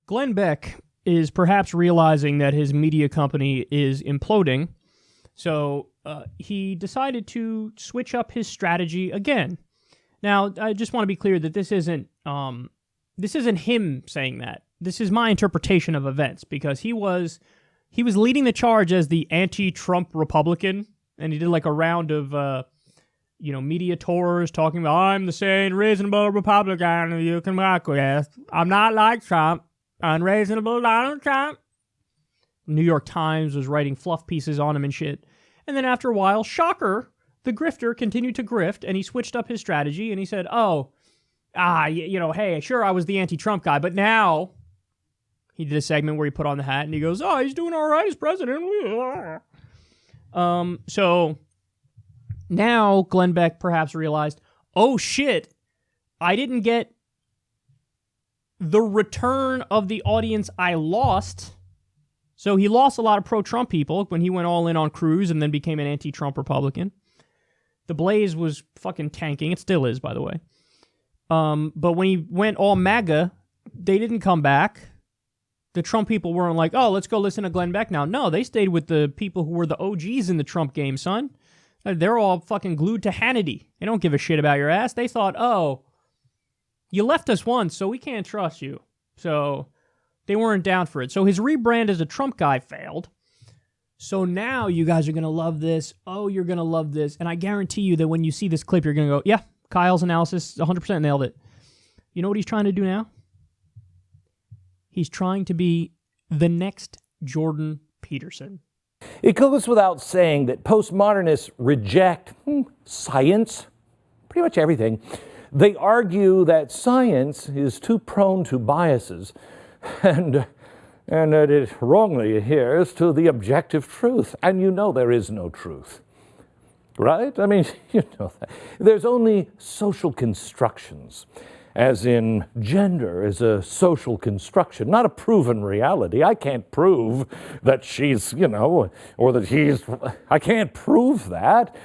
Glenn Beck is perhaps realizing that his media company is imploding, so he decided to switch up his strategy again. Now, I just want to be clear that this isn't him saying that. This is my interpretation of events, because he was leading the charge as the anti-Trump Republican, and he did like a round of media tours talking about, I'm the sane, reasonable Republican you can work with. I'm not like Trump. Unreasonable Donald Trump. New York Times was writing fluff pieces on him and shit. And then after a while, shocker, the grifter continued to grift, and he switched up his strategy, and he said, hey, sure, I was the anti-Trump guy, but now he did a segment where he put on the hat, and he goes, he's doing all right as president. So now Glenn Beck perhaps realized, oh shit, I didn't get the return of the audience I lost. So he lost a lot of pro-Trump people when he went all in on Cruz and then became an anti-Trump Republican. The Blaze was fucking tanking. It still is, by the way. But when he went all MAGA, they didn't come back. The Trump people weren't like, let's go listen to Glenn Beck now. No, they stayed with the people who were the OGs in the Trump game, son. They're all fucking glued to Hannity. They don't give a shit about your ass. They thought, you left us once, so we can't trust you. So they weren't down for it. So his rebrand as a Trump guy failed. So now you guys are going to love this. Oh, you're going to love this. And I guarantee you that when you see this clip, you're going to go, yeah, Kyle's analysis 100% nailed it. You know what he's trying to do now? He's trying to be the next Jordan Peterson. It goes without saying that postmodernists reject science, pretty much everything. They argue that science is too prone to biases and that it wrongly adheres to the objective truth. And you know there is no truth, right? I mean, you know that. There's only social constructions, as in gender is a social construction, not a proven reality. I can't prove that she's, or that he's, I can't prove that.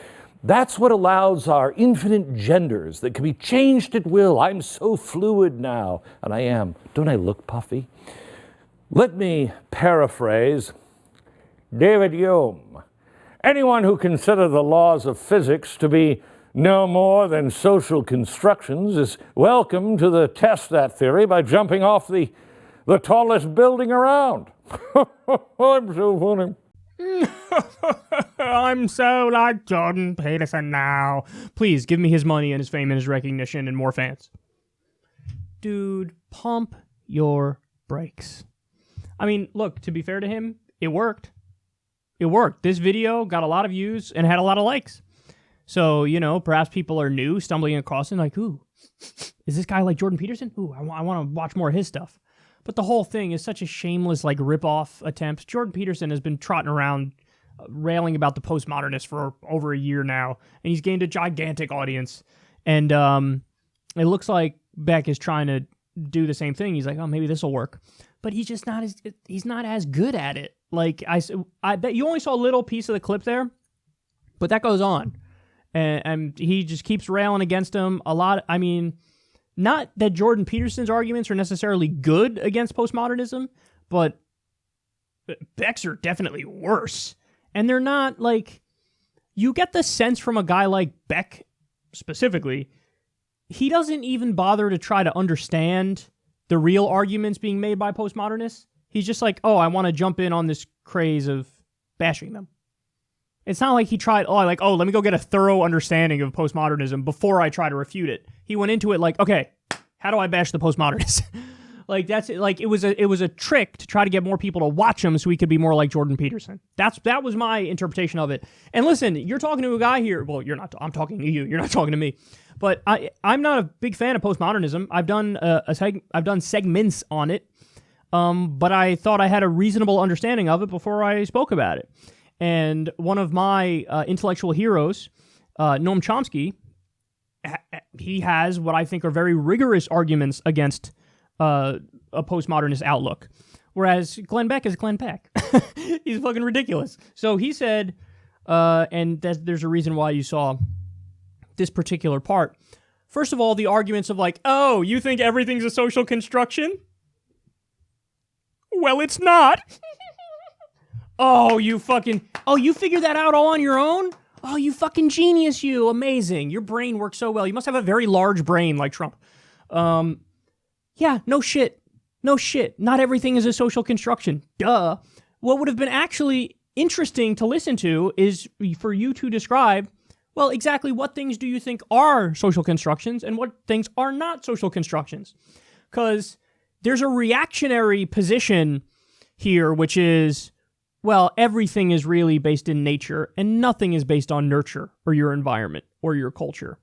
That's what allows our infinite genders that can be changed at will. I'm so fluid now, and I am. Don't I look puffy? Let me paraphrase David Hume. Anyone who considers the laws of physics to be no more than social constructions is welcome to test that theory by jumping off the tallest building around. I'm so funny. I'm so like Jordan Peterson now. Please give me his money and his fame and his recognition and more fans. Dude, pump your brakes. I mean, look, to be fair to him, it worked. It worked. This video got a lot of views and had a lot of likes. So, perhaps people are new, stumbling across it, like, ooh, is this guy like Jordan Peterson? Ooh, I want to watch more of his stuff. But the whole thing is such a shameless, rip-off attempt. Jordan Peterson has been trotting around railing about the postmodernists for over a year now, and he's gained a gigantic audience. And it looks like Beck is trying to do the same thing. He's like, maybe this will work. But he's just not as good at it. Like, I bet you only saw a little piece of the clip there, but that goes on. And he just keeps railing against him a lot. I mean, not that Jordan Peterson's arguments are necessarily good against postmodernism, but Beck's are definitely worse. And they're not you get the sense from a guy like Beck specifically, he doesn't even bother to try to understand the real arguments being made by postmodernists. He's just like, I want to jump in on this craze of bashing them. It's not like he tried, let me go get a thorough understanding of postmodernism before I try to refute it. He went into it like, okay, how do I bash the postmodernists? It was a trick to try to get more people to watch him so he could be more like Jordan Peterson. That was my interpretation of it. And listen, you're talking to a guy here. Well, you're not. I'm talking to you. You're not talking to me. But I'm not a big fan of postmodernism. I've done segments on it, but I thought I had a reasonable understanding of it before I spoke about it. And one of my intellectual heroes, Noam Chomsky, he has what I think are very rigorous arguments against a postmodernist outlook. Whereas Glenn Beck is Glenn Beck. He's fucking ridiculous. So he said, and there's a reason why you saw this particular part. First of all, the arguments of you think everything's a social construction? Well, it's not. Oh, you figured that out all on your own? Oh, you fucking genius, you. Amazing. Your brain works so well. You must have a very large brain like Trump. Yeah, no shit. No shit. Not everything is a social construction. Duh. What would have been actually interesting to listen to is for you to describe, well, exactly what things do you think are social constructions and what things are not social constructions? Because there's a reactionary position here, which is, well, everything is really based in nature and nothing is based on nurture or your environment or your culture.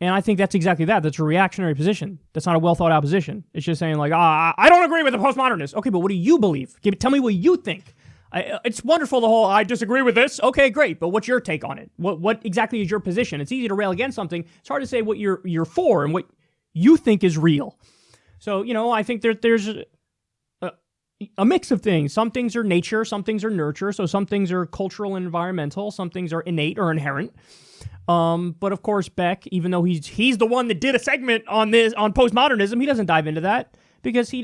And I think that's exactly that. That's a reactionary position. That's not a well thought out position. It's just saying like, I don't agree with the postmodernists. Okay, but what do you believe? Tell me what you think. It's wonderful, the whole, I disagree with this. Okay, great. But what's your take on it? What exactly is your position? It's easy to rail against something. It's hard to say what you're for and what you think is real. So, I think there's a mix of things. Some things are nature, some things are nurture, so some things are cultural and environmental, some things are innate or inherent. But of course, Beck, even though he's the one that did a segment on postmodernism, he doesn't dive into that because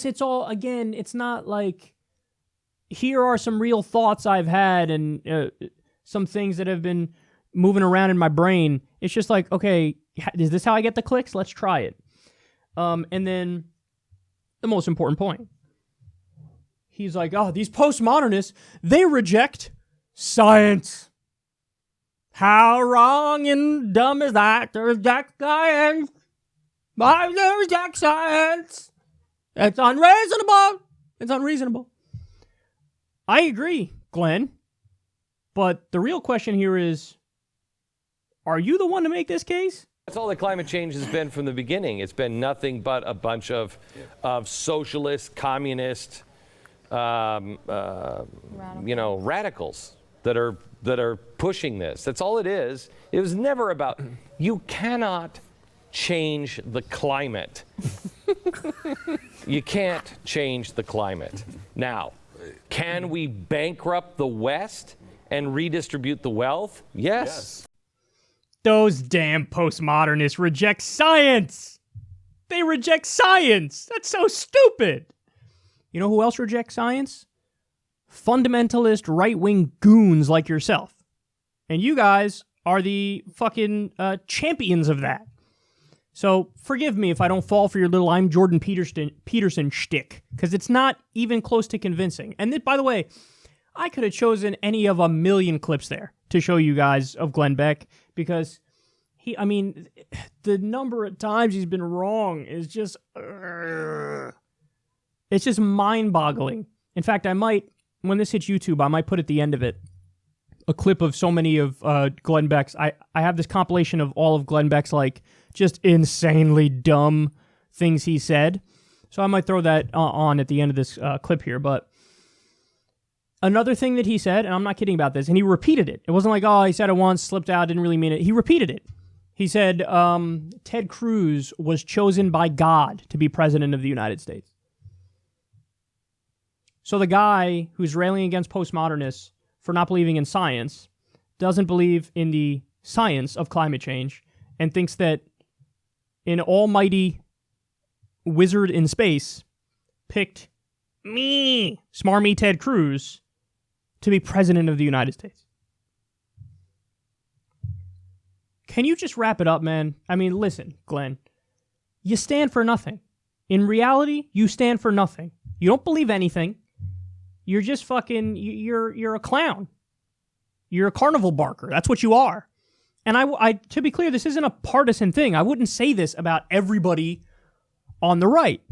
it's all, again, it's not like, here are some real thoughts I've had and some things that have been moving around in my brain. It's just like, okay, is this how I get the clicks? Let's try it. And then the most important point. He's like, these postmodernists, they reject science. How wrong and dumb is that? They reject science. Why do they reject science? It's unreasonable. It's unreasonable. I agree, Glenn. But the real question here is, are you the one to make this case? That's all that climate change has been from the beginning. It's been nothing but a bunch of socialist, communist, radicals that are pushing this. That's all it is. It was never about, you cannot change the climate. You can't change the climate. Now, can we bankrupt the West and redistribute the wealth? Yes. Those damn postmodernists reject science. They reject science. That's so stupid. You know who else rejects science? Fundamentalist right-wing goons like yourself. And you guys are the fucking champions of that. So forgive me if I don't fall for your little I'm Jordan Peterson shtick, because it's not even close to convincing. And by the way, I could have chosen any of a million clips there to show you guys of Glenn Beck, because the number of times he's been wrong is just, it's just mind-boggling. In fact, I might, when this hits YouTube, I might put at the end of it a clip of so many of Glenn Beck's. I have this compilation of all of Glenn Beck's, like, just insanely dumb things he said. So I might throw that on at the end of this clip here. But another thing that he said, and I'm not kidding about this, and he repeated it. It wasn't like, he said it once, slipped out, didn't really mean it. He repeated it. He said Ted Cruz was chosen by God to be president of the United States. So the guy who's railing against postmodernists for not believing in science doesn't believe in the science of climate change and thinks that an almighty wizard in space picked me, smarmy Ted Cruz, to be president of the United States. Can you just wrap it up, man? I mean, listen, Glenn, you stand for nothing. In reality, you stand for nothing. You don't believe anything. You're just fucking, you're a clown. You're a carnival barker. That's what you are. And I, to be clear, this isn't a partisan thing. I wouldn't say this about everybody on the right.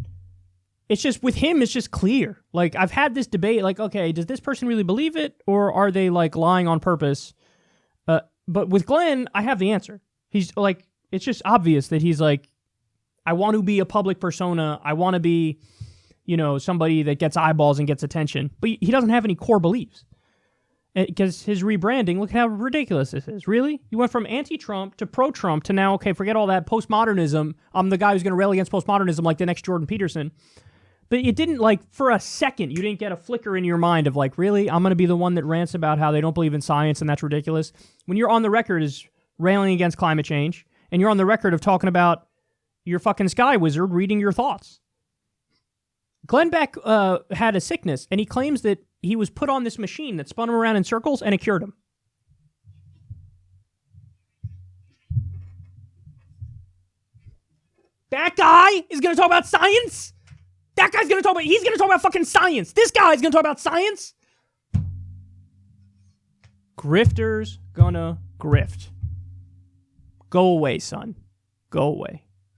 It's just, with him, it's just clear. Like, I've had this debate, like, okay, does this person really believe it, or are they, like, lying on purpose? But with Glenn, I have the answer. He's, like, it's just obvious that he's, like, I want to be a public persona. I want to be, somebody that gets eyeballs and gets attention. But he doesn't have any core beliefs. Because his rebranding, look how ridiculous this is. Really? You went from anti-Trump to pro-Trump to now, okay, forget all that postmodernism. I'm the guy who's going to rail against postmodernism like the next Jordan Peterson. But it didn't, like, for a second, you didn't get a flicker in your mind of, like, really? I'm going to be the one that rants about how they don't believe in science and that's ridiculous? When you're on the record as railing against climate change, and you're on the record of talking about your fucking sky wizard reading your thoughts. Glenn Beck had a sickness, and he claims that he was put on this machine that spun him around in circles, and it cured him. That guy is going to talk about science? That guy's going to talk about, he's going to talk about fucking science. This guy's going to talk about science? Grifters gonna grift. Go away, son. Go away.